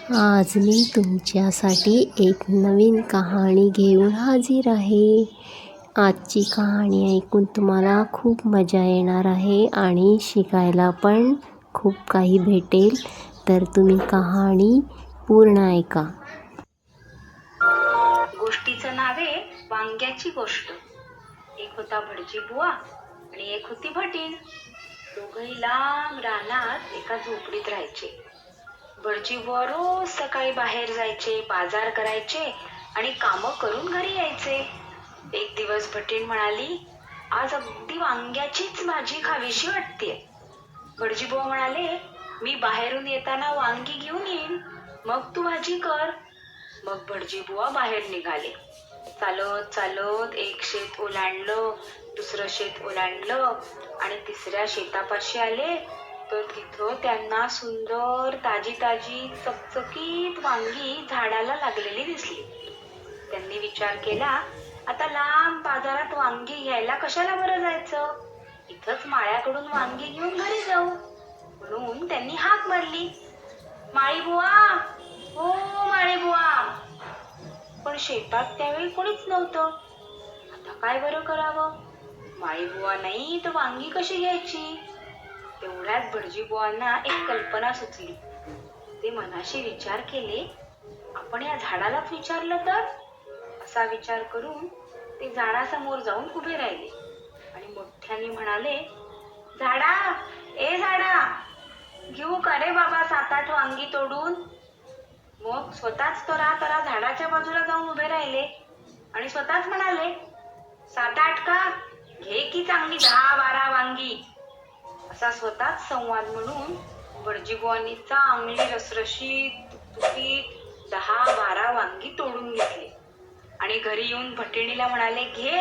आज मी तुमच्यासाठी एक नवीन कहाणी घेऊन हाजीर आहे. आजची कहाणी ऐकून तुम्हाला खूप मजा येणार आहे आणि शिकायला पण खूप काही भेटेल. तर तुम्ही कहाणी पूर्ण ऐका. गोष्टीचं नाव आहे वांग्याची गोष्ट. एक होता भटजी बुवा आणि एक होती भटीण. दोघंही लांब रानात एका झोपडीत राहायचे. भटजी बुवा रोज सकाळी बाहेर जायचे, बाजार करायचे आणि कामं करून घरी यायचे. एक दिवस भटीण म्हणाली, आज अगदी वांग्याचीच भाजी खावीशी वाटतेय. भटजी बुवा म्हणाले, मी बाहेरून येताना वांगी घेऊन येईन, मग तू भाजी कर. मग भटजी बुवा बाहेर निघाले. चालत चालत एक शेत ओलांडलं, दुसरं शेत ओलांडलं आणि तिसऱ्या शेतापाशी आले तर तिथं त्यांना सुंदर ताजी ताजी चकचकीत वांगी झाडाला लागलेली दिसली. त्यांनी विचार केला, आता लांब बाजारात वांगी घ्यायला कशाला बरं जायचं, इथंच माळ्याकडून वांगी घेऊन घरी जाऊ. म्हणून त्यांनी हाक मारली, माळी बुवा, हो माळी बुवा. पण शेतात त्यावेळी कोणीच नव्हतं. आता काय बरं करावं, माळी बुवा नाही तर वांगी कशी घ्यायची. तेवढ्यात भटजी बुवांना एक कल्पना सुचली. ते मनाशी विचार केले, आपण या झाडालाच विचारलं तर. असा विचार करून ते झाडासमोर जाऊन उभे राहिले आणि मोठ्याने म्हणाले, झाडा, ए झाडा, घेऊ का रे बाबा 7-8 वांगी तोडून. मग स्वतःच तरा झाडाच्या बाजूला जाऊन उभे राहिले आणि स्वतःच म्हणाले, 7-8 का, घे की चांगली 10-12 वांगी. असा स्वतःच संवाद म्हणून भटजीबुवांनी चांगली रसरशीत तुकतुकीत 10-12 वांगी तोडून घेतली आणि घरी येऊन भटिणीला म्हणाले, घे,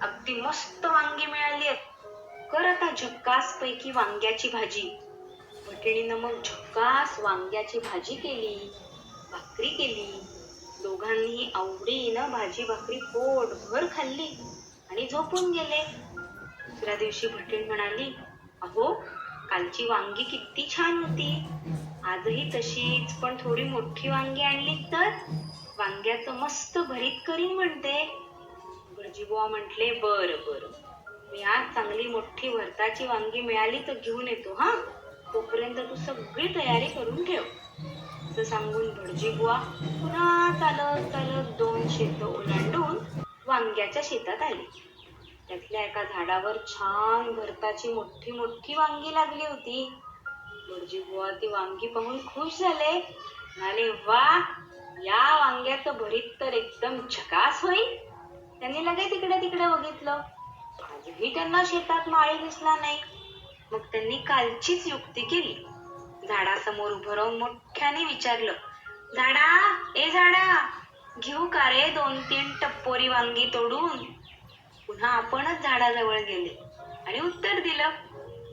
अगदी मस्त वांगी मिळाली आहेत, कर आता झक्कास पैकी वांग्याची भाजी. भटिणीनं मग झक्कास वांग्याची भाजी केली, भाकरी केली. दोघांनीही आवडीनं भाजी भाकरी पोटभर खाल्ली आणि झोपून गेले. दुसऱ्या दिवशी भटीण म्हणाली, अहो, कालची वांगी किती छान होती, आजही तशीच, पण थोडी मोठी वांगी आणली तर वांग्याचं मस्त भरीत करीन म्हणते. भटजीबुवा म्हटले, बरं बरं, मी आज चांगली मोठी भरताची वांगी मिळाली तर घेऊन येतो हा, तोपर्यंत तू सगळी तयारी करून ठेव. असं सांगून भटजीबुवा पुन्हा चालत चालत 2 शेतं ओलांडून वांग्याच्या शेतात आले. त्यातल्या एका झाडावर छान भरताची मोठी मोठी वांगी लागली होती. भटजीबुवा ती वांगी पाहून खुश झाले, म्हणाले, वा, या वांग्याचं भरीत तर एकदम झकास होईल. त्यांनी लगेच तिकडे तिकडे बघितलं. आजही त्यांना शेतात माळी दिसला नाही. मग त्यांनी कालचीच युक्ती केली. झाडासमोर उभं राहून मोठ्याने विचारलं, झाडा, ए झाडा, घेऊ का रे 2-3 टप्पोरी वांगी तोडून. पुन्हा आपणच झाडाजवळ गेले आणि उत्तर दिलं,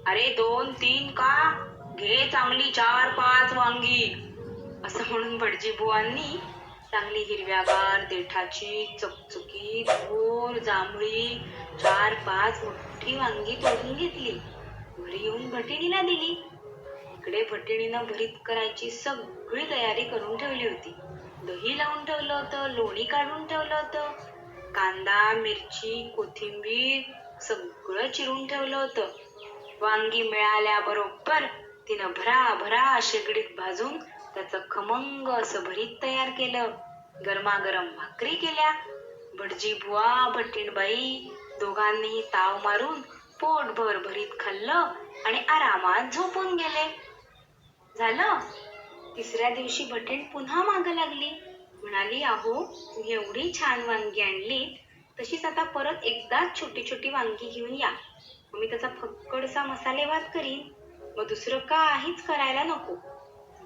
अरे 2-3 का, घे चांगली 4-5 वांगी. असं म्हणून भटजीबुवांनी चांगली हिरव्यागार देठाची चकचकीत गोड जांभळी 4-5 मोठी वांगी तोडून घेतली. घरी येऊन भटिणीला दिली. इकडे भटिणीनं भरीत करायची सगळी तयारी करून ठेवली होती. दही लावून ठेवलं होतं, लोणी काढून ठेवलं होतं, कांदा, मिरची, कोथिंबीर सगळं चिरून ठेवलं होतं. वांगी मिळाल्याबरोबर तिनं भराभरा शेगडीत भाजून त्याचं खमंग असं भरीत तयार केलं. गरमागरम भाकरी केल्या. भटजीबुवा, भटीणबाई दोघांनीही ताव मारून पोटभर भरीत खाल्लं आणि आरामात झोपून गेले. झालं. तिसऱ्या दिवशी भटीण पुन्हा मागं लागली. म्हणाली, अहो, तुम्ही एवढी छान वांगी आणली, तशीच आता परत एकदाच छोटी छोटी वांगी घेऊन या, मी त्याचा फक्कडसा मसाले भात करीन, मग दुसरं काहीच करायला नको.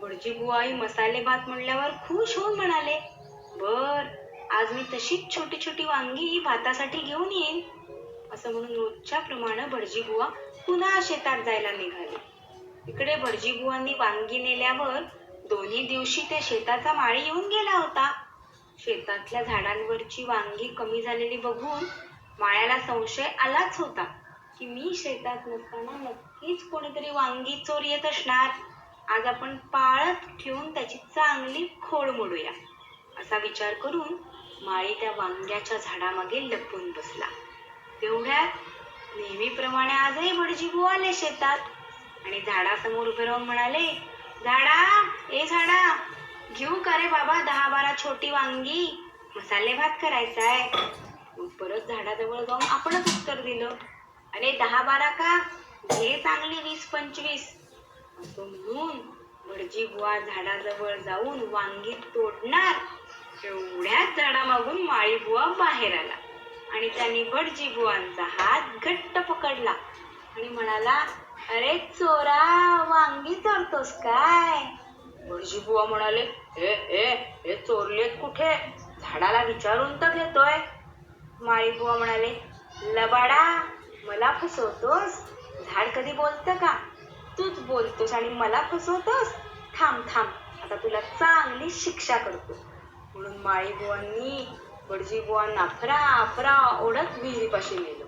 भटजीबुवाही मसाले भात म्हणल्यावर खुश होऊन म्हणाले, बर, आज मी तशीच छोटी छोटी वांगी भातासाठी घेऊन येईन. असं म्हणून रोजच्या प्रमाणे भटजीबुवा पुन्हा शेतात जायला निघाले. इकडे भटजीबुवांनी वांगी नेल्यावर दोन्ही दिवशी त्या शेताचा माळी येऊन गेला होता. शेतातल्या झाडांवरची वांगी कमी झालेली बघून माळ्याला संशय आलाच होता की मी शेतात नसताना नक्कीच कोणीतरी वांगी चोर येत असणार आज आपण पाळत ठेवून त्याची चांगली खोड मोडूया असा विचार करून माळी त्या वांग्याच्या झाडामागे लपून बसला. तेवढ्यात नेहमीप्रमाणे आजही भटजीबुवा आले शेतात आणि झाडासमोर उभे राहून म्हणाले, झाडा घेऊ का रे बाबा 10-12 छोटी वांगी, मसाले भात करायचाय. मग परत झाडाजवळ जाऊन आपणच उत्तर दिलं, अरे 10-12 का, घे चांगली 20-25. असं म्हणून भटजीबुवा झाडाजवळ जाऊन वांगी तोडणार एवढ्याच झाडामागून माळीबुवा बाहेर आला आणि त्यांनी भटजीबुवांचा हात घट्ट पकडला आणि म्हणाला, अरे चोरा, वांगी चोरतोस काय? भटजीबुवा म्हणाले, हे चोरलेत कुठे, झाडाला विचारून तर घेतोय. माळीबुवा म्हणाले, लबाडा, मला फसवतोस? झाड कधी बोलतं का? तूच बोलतोस आणि मला फसवतोस. थांब, आता तुला चांगली शिक्षा करतो. म्हणून माळीबुवांनी भटजीबुवांना फरा ओढत विहिरीपाशी नेलं.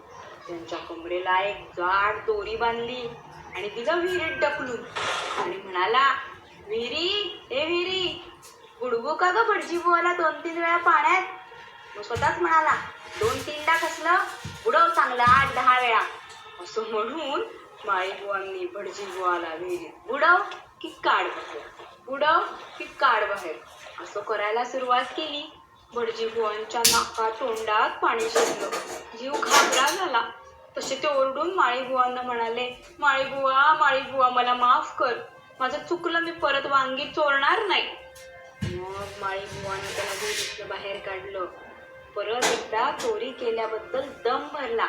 त्यांच्या कमरेला एक जाड दोरी बांधली आणि दिलं विहिरीत ढकलून आणि म्हणाला, विहिरी बुडवू का ग भटजीबुवाला 2-3 वेळा पाण्यात? मग स्वतःच म्हणाला, 2-3दा कसलं, बुडव चांगलं 8-10 वेळा. असं म्हणून माळीबुवांनी भटजीबुवाला विहिरीत बुडव की काढ बाहेर असं करायला सुरुवात केली. भटजीबुवांच्या नाकात तोंडात पाणी शिरलं, जीव घाबरा झाला. तसे ते ओरडून माळीबुवांना म्हणाले, माळीबुवा मला माफ कर, माझं चुकलं, मी परत वांगी चोरणार नाही. मग माळीबुवांनी त्याला विहिरीतनं बाहेर काढलं. परत एकदा चोरी केल्याबद्दल दम भरला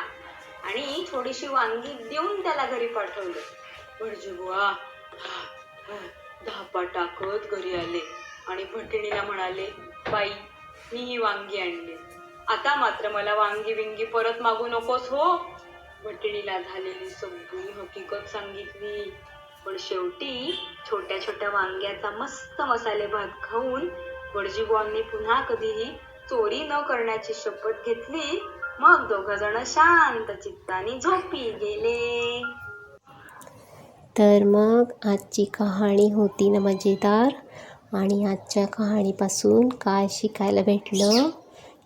आणि थोडीशी वांगी देऊन त्याला घरी पाठवलं. भटजीबुवा धापा टाकत घरी आले आणि भटिणीला म्हणाले, बाई, मी ही वांगी आणली, आता मात्र मला वांगी परत मागू नकोस हो. भटिणीला झालेली सगळी हकीकत सांगितली. पण शेवटी छोट्या वांग्याचा मस्त मसाले भात खाऊन भटजीबुवांनी पुन्हा कधीही चोरी न करण्याची शपथ घेतली. मग 2 जण शांत चित्ताने झोपी गेले. तर मग आजची कहाणी होती ना मजेदार. आणि आजच्या कहाणीपासून काय शिकायला भेटलं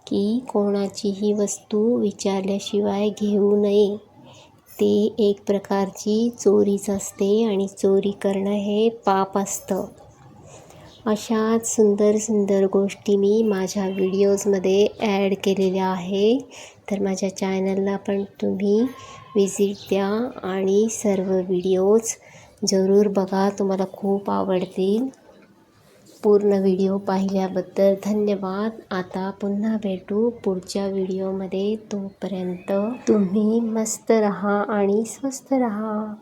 की कोणाचीही वस्तू विचारल्याशिवाय घेऊ नये. ते एक प्रकारची चोरीच असते आणि चोरी करणं हे पाप असतं. अशाच सुंदर गोष्टी मी माझ्या व्हिडिओजमध्ये ॲड केलेल्या आहे. तर माझ्या चॅनलला पण तुम्ही विजिट द्या आणि सर्व व्हिडिओज जरूर बघा, तुम्हाला खूप आवडतील. पूर्ण व्हिडिओ पाहिल्याबद्दल धन्यवाद. आता पुन्हा भेटू पुढच्या व्हिडिओमध्ये. तोपर्यंत तुम्ही मस्त रहा आणि स्वस्थ रहा.